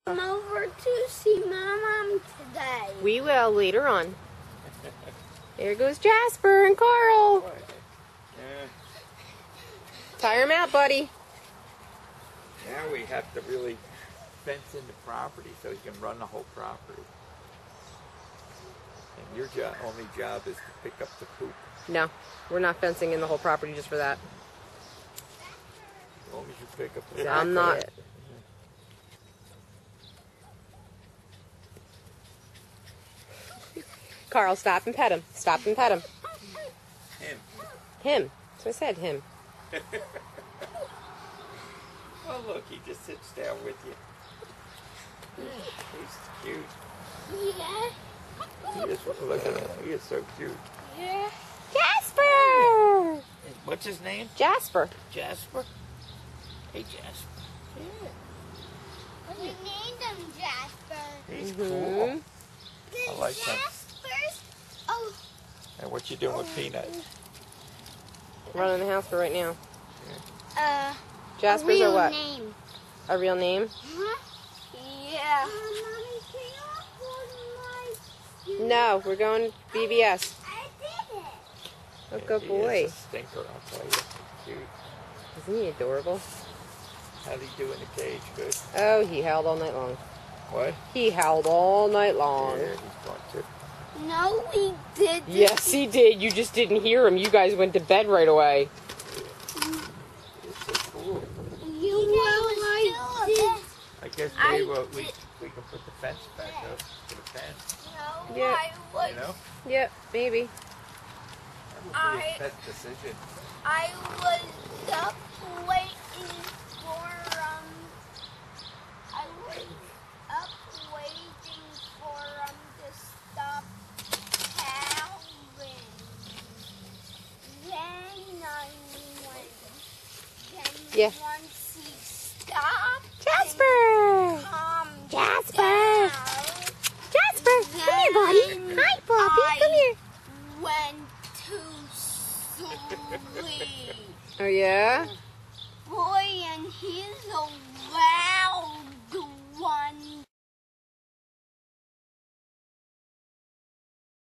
I'm over to see my mom today. We will later on. There goes Jasper and Carl. Yeah. Tire him out, buddy. Now we have to really fence in the property so he can run the whole property. And your only job is to pick up the poop. No, we're not fencing in the whole property just for that. As long as you pick up the poop. I'm not. Carl, stop and pet him. Stop and pet him. Him. Him. So I said him. Oh look, he just sits down with you. He's cute. Yeah. He is, look at him. He is so cute. Yeah. Jasper! What's his name? Jasper. Jasper? Hey, Jasper. Yeah. We named him Jasper. He's cool. I like him. Jasper's. Oh. And what you doing with Peanut? Running the house for right now. Jasper's real or what? Name. A real name? Huh? Yeah. No, we're going BBS. I did it. Oh, good He boy. is a stinker, I'll tell you. Cute. Isn't he adorable? How'd he do in the cage? Good. Oh, he howled all night long. What? He howled all night long. Yeah, he's going to. No, we did. Yes, he did. You just didn't hear him. You guys went to bed right away. It's so cool. You will I guess maybe we can put the fence back up to the fence. No, Yeah. I was. You know? Yep, maybe. That would be a pet decision. I was up waiting for I was up waiting for to stop howling. Then I went. Then Yeah. once he stopped, Jasper! calmed Jasper! down, Jasper! Come here, buddy. Hi, Poppy. Come here. went to sleep. Oh, yeah? Boy, and he's a